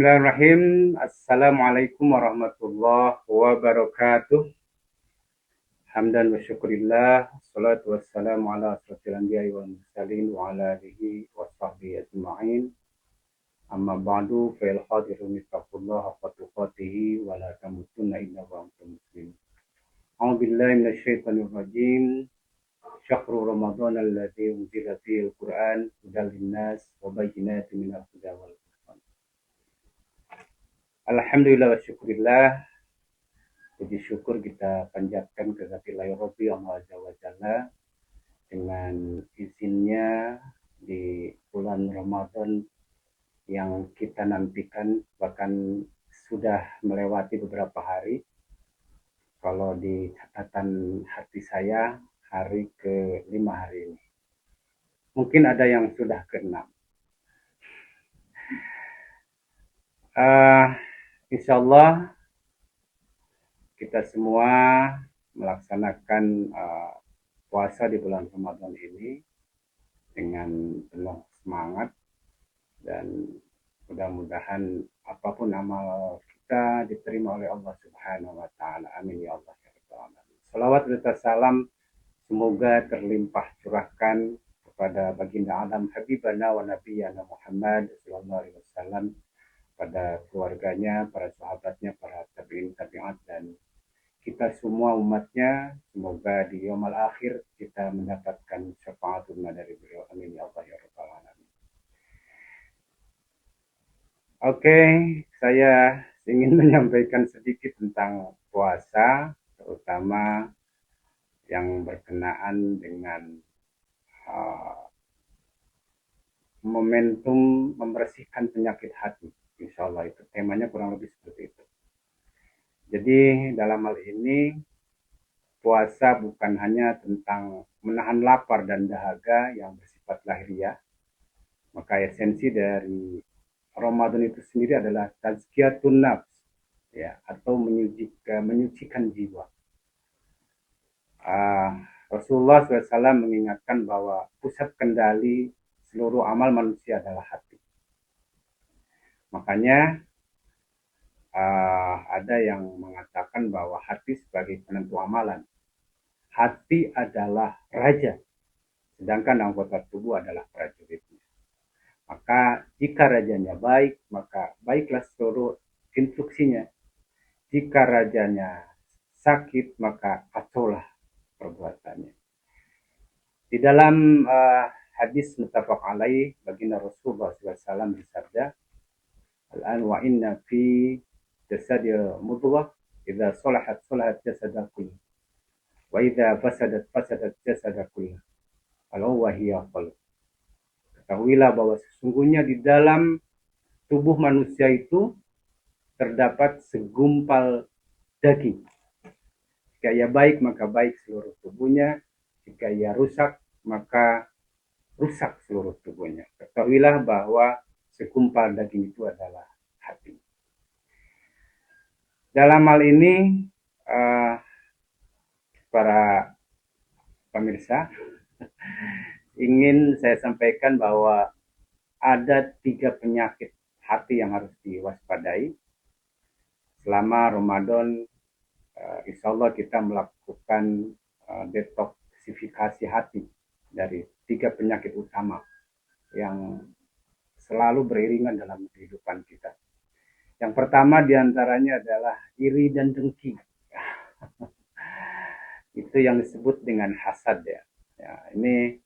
Bismillahirrahmanirrahim. Assalamualaikum warahmatullahi wabarakatuh. Hamdan wa syukurillah. Salatu wassalamu ala asrafil anbiya'i wal mursalin wa ala alihi wa sahbihi ajma'in. Amma ba'du fa il hadirun ittaqullaha haqqa tuqatih wa la tamutunna illa wa antum muslimun. A'udzu billahi minasy syaithanir rajim. Syahrul Ramadan alladzi unzila fihi al-Qur'an hudan lin-nas wa bayyinatin minal huda wal furqan. Alhamdulillah wa syukurillah. Puji syukur kita panjatkan kehadirat Rabbi Allah Azza wa Jalla dengan izinnya di bulan Ramadan yang kita nantikan, bahkan sudah melewati beberapa hari. Kalau di catatan hati saya, hari ke-5 hari ini. Mungkin ada yang sudah ke-6. Insyaallah kita semua melaksanakan puasa di bulan Ramadan ini dengan penuh semangat, dan mudah-mudahan apapun amal kita diterima oleh Allah Subhanahu wa taala. Amin ya Allah ya rabbal alamin. Salawat serta salam semoga terlimpah curahkan kepada baginda alam habibana wa nabiyana Muhammad sallallahu alaihi wasallam, pada keluarganya, para sahabatnya, para tabi'in tabi'at, dan kita semua umatnya. Semoga di yaumul akhir kita mendapatkan syafaatnya dari beliau. Amin ya Allah ya rabbal alamin. Oke, saya ingin menyampaikan sedikit tentang puasa, terutama yang berkenaan dengan momentum membersihkan penyakit hati. Insya Allah itu temanya kurang lebih seperti itu. Jadi dalam hal ini puasa bukan hanya tentang menahan lapar dan dahaga yang bersifat lahiriah. Maka esensi dari Ramadan itu sendiri adalah tazkiyatun nafs, ya, atau menyucikan jiwa. Rasulullah SAW mengingatkan bahwa pusat kendali seluruh amal manusia adalah hati. Makanya ada yang mengatakan bahwa hati sebagai penentu amalan. Hati adalah raja, sedangkan anggota tubuh adalah prajuritnya. Maka jika rajanya baik, maka baiklah seluruh instruksinya. Jika rajanya sakit, maka kacaulah perbuatannya. Di dalam hadis muttafaq alaih, baginda Rasulullah SAW bersabda, "Al-an wa inna fi jasadil mudghah, idza salahat salahat jasadul kullu, wa idza fasadat fasadat jasadul kullu. Ala wa hiya qalb." Ketahuilah bahwa sesungguhnya di dalam tubuh manusia itu terdapat segumpal daging. Jika ia baik, maka baik seluruh tubuhnya. Jika ia rusak, maka rusak seluruh tubuhnya. Ketahuilah bahwa segumpal daging itu adalah hati. Dalam hal ini, para pemirsa, ingin saya sampaikan bahwa ada 3 penyakit hati yang harus diwaspadai. Selama Ramadan, insya Allah kita melakukan detoksifikasi hati dari 3 penyakit utama yang selalu beriringan dalam kehidupan kita. Yang pertama diantaranya adalah iri dan dengki. Itu yang disebut dengan hasad, ya. Ini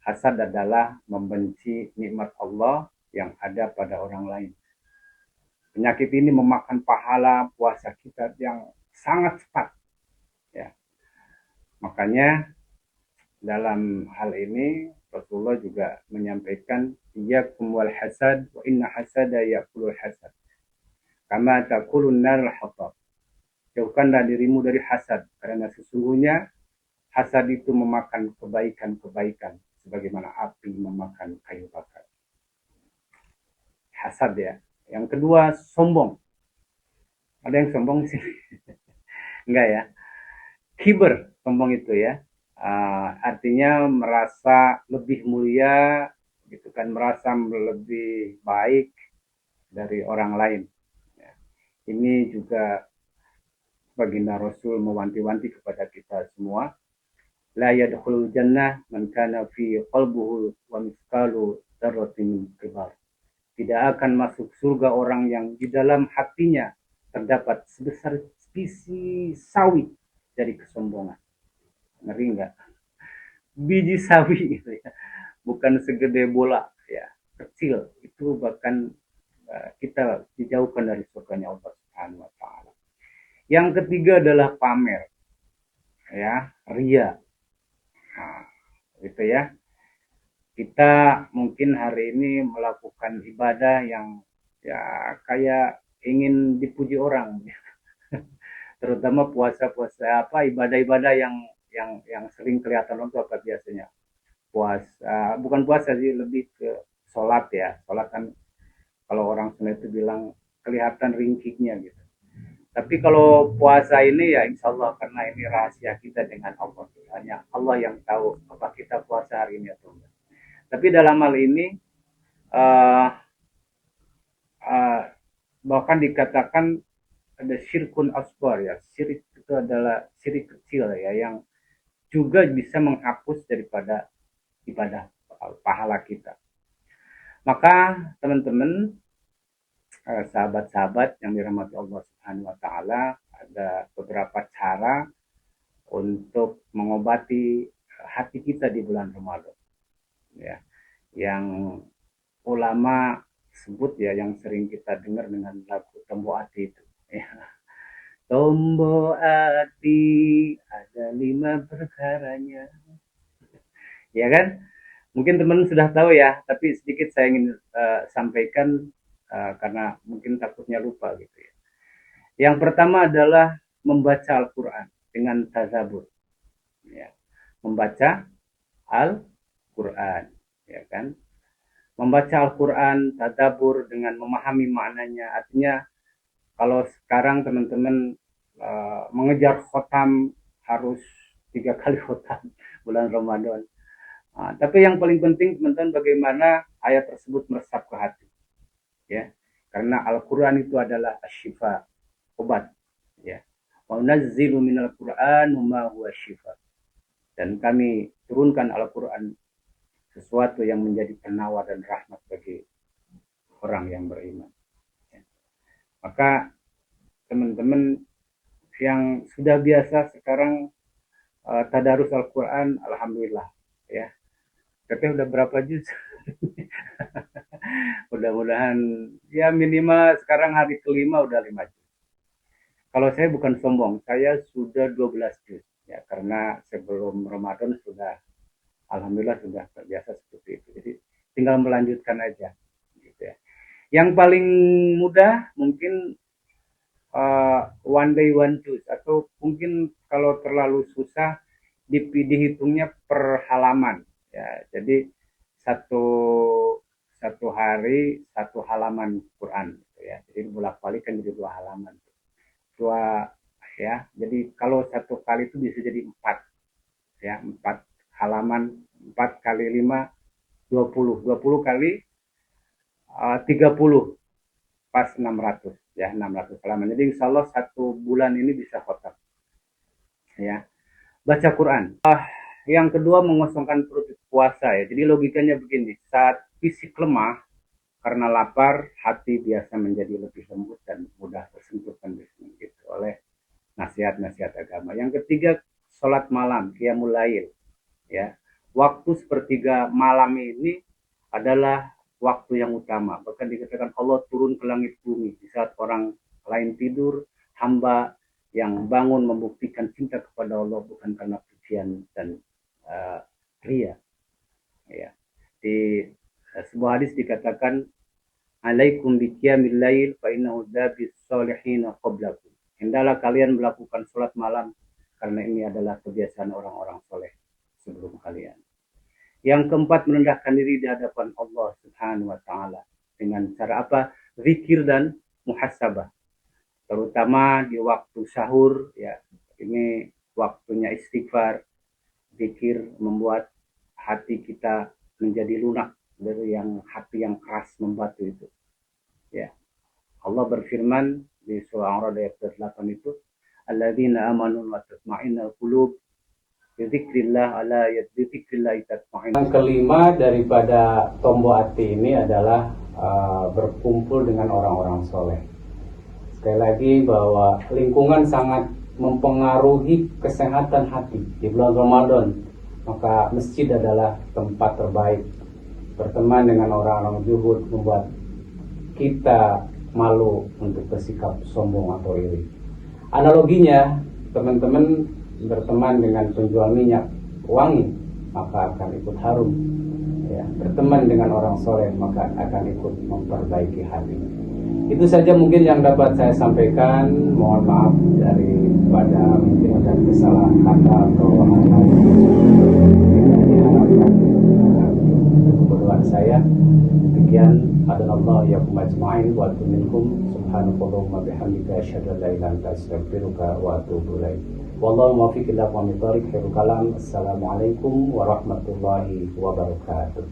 hasad adalah membenci nikmat Allah yang ada pada orang lain. Penyakit ini memakan pahala puasa kita yang sangat cepat, ya. Makanya dalam hal ini Rasulullah juga menyampaikan, iyyakum wal hasad wa inna hasada ya'kulul hasad kama ta'kulun nar al-hatab. Jauhkanlah dirimu dari hasad, karena sesungguhnya hasad itu memakan kebaikan-kebaikan sebagaimana api memakan kayu bakar. Hasad, ya. Yang kedua, sombong. Ada yang sombong sih? Enggak, ya. Kiber, sombong itu, ya. Artinya merasa lebih mulia, gitu kan, merasa lebih baik, dari orang lain. Ya. Ini juga baginda Rasul mewanti-wanti kepada kita semua. La yadkhulul jannah man kana fi qalbuhu wa mithqalu dzarratin min kibar. Tidak akan masuk surga orang yang di dalam hatinya terdapat sebesar biji sawi dari kesombongan. Ngeri nggak? Biji sawi itu ya, bukan segede bola ya, kecil. Itu bahkan kita dijauhkan dari surganya Allah Subhanahu wa taala. Yang ketiga adalah pamer, ya, ria. Nah, gitu ya. Kita mungkin hari ini melakukan ibadah yang ya kayak ingin dipuji orang, terutama puasa-puasa apa ibadah-ibadah yang sering kelihatan untuk apa biasanya puasa, bukan puasa sih, lebih ke sholat ya. Sholat kan kalau orang Sunda itu bilang kelihatan ringkihnya gitu. Tapi kalau puasa ini ya insya Allah karena ini rahasia kita dengan Allah. Hanya Allah yang tahu apa kita puasa hari ini atau enggak. Tapi dalam hal ini uh, uh, bahkan dikatakan ada syirkun asbar ya. Syirik itu adalah syirik kecil ya yang juga bisa menghapus daripada ibadah pahala kita. Maka teman-teman, sahabat-sahabat yang dirahmati Allah Subhanahu wa taala, ada beberapa cara untuk mengobati hati kita di bulan Ramadan ya. Yang ulama sebut ya, yang sering kita dengar dengan lagu Tombo Ati itu ya. Tombo Ati ada 5 perkaranya, ya kan? Mungkin teman sudah tahu ya, tapi sedikit saya ingin sampaikan karena mungkin takutnya lupa gitu ya. Yang pertama adalah membaca Al-Quran dengan tazabur. Ya. Membaca Al-Quran, ya kan? Membaca Al-Quran, tadabur dengan memahami maknanya. Artinya kalau sekarang teman-teman mengejar khotam harus 3 kali khotam bulan Ramadan. Nah, tapi yang paling penting teman-teman bagaimana ayat tersebut meresap ke hati, ya. Karena Al-Quran itu adalah asyifa, obat, ya. Wa nunazzilu minal Qur'an ma huwa syifa. Dan kami turunkan Al-Quran sesuatu yang menjadi penawar dan rahmat bagi orang yang beriman. Ya. Maka teman-teman yang sudah biasa sekarang tadarus Al-Quran, alhamdulillah ya. Tapi udah berapa juz? Mudah-mudahan ya minimal sekarang hari kelima udah 5 juz. Kalau saya bukan sombong, saya sudah 12 juz ya, karena sebelum Ramadan sudah alhamdulillah sudah terbiasa seperti itu. Jadi tinggal melanjutkan aja gitu ya. Yang paling mudah mungkin one day one juz, atau mungkin kalau terlalu susah dihitungnya per halaman ya. Jadi satu satu hari satu halaman Quran gitu ya. Jadi bolak-balik kan jadi 2 halaman. Dua ya. Jadi kalau satu kali itu bisa jadi 4 ya, 4 halaman, 4 kali 5 20 kali 30 pas 600 ya, 600 halaman. Jadi insya Allah 1 bulan ini bisa khotam ya. Baca Quran. Yang kedua mengosongkan perut puasa ya. Jadi logikanya begini, saat fisik lemah karena lapar, hati biasa menjadi lebih lembut dan mudah tersentuh gitu oleh nasihat-nasihat agama. Yang ketiga, sholat malam, qiyamul lail ya. Waktu sepertiga malam ini adalah waktu yang utama. Bahkan dikatakan Allah turun ke langit bumi di saat orang lain tidur, hamba yang bangun membuktikan cinta kepada Allah bukan karena pujian dan ria. Ya. Di sebuah hadis dikatakan alaikum biqiyamil lail fa innahu dzabis sholihin qablakum. Hendaklah kalian melakukan salat malam karena ini adalah kebiasaan orang-orang soleh sebelum kalian. Yang keempat, merendahkan diri di hadapan Allah Subhanahu wa taala dengan cara apa? Zikir dan muhasabah. Terutama di waktu sahur ya. Ini waktunya istighfar, zikir membuat hati kita menjadi lunak dari yang hati yang keras membatu itu. Ya. Allah berfirman di surah Al-A'raf ayat 8 itu, alladzina amanu wa tatma'innul qulub bi dzikrillah ala dzikrillah tatma'innul. Yang kelima daripada Tombo Ati ini adalah berkumpul dengan orang-orang soleh. Sekali lagi bahwa lingkungan sangat mempengaruhi kesehatan hati di bulan Ramadan. Maka masjid adalah tempat terbaik. Berteman dengan orang-orang zuhud membuat kita malu untuk bersikap sombong atau iri. Analoginya, teman-teman berteman dengan penjual minyak wangi, maka akan ikut harum. Ya, berteman dengan orang soleh, maka akan ikut memperbaiki hati. Itu saja mungkin yang dapat saya sampaikan. Mohon maaf daripada mungkin ada kesalahan kata atau hal-hal yang tidak diharapkan kebodohan saya. Demikian, hadanallahu iyyakum ajma'in wa atubu minkum. Subhanakallahumma bihamdika asyhadu an la ilaha illa anta astaghfiruka wa atubu ilaik. Wallahu muwaffiq ila aqwamit thoriq. Khairul kalam. Assalamualaikum warahmatullahi wabarakatuh.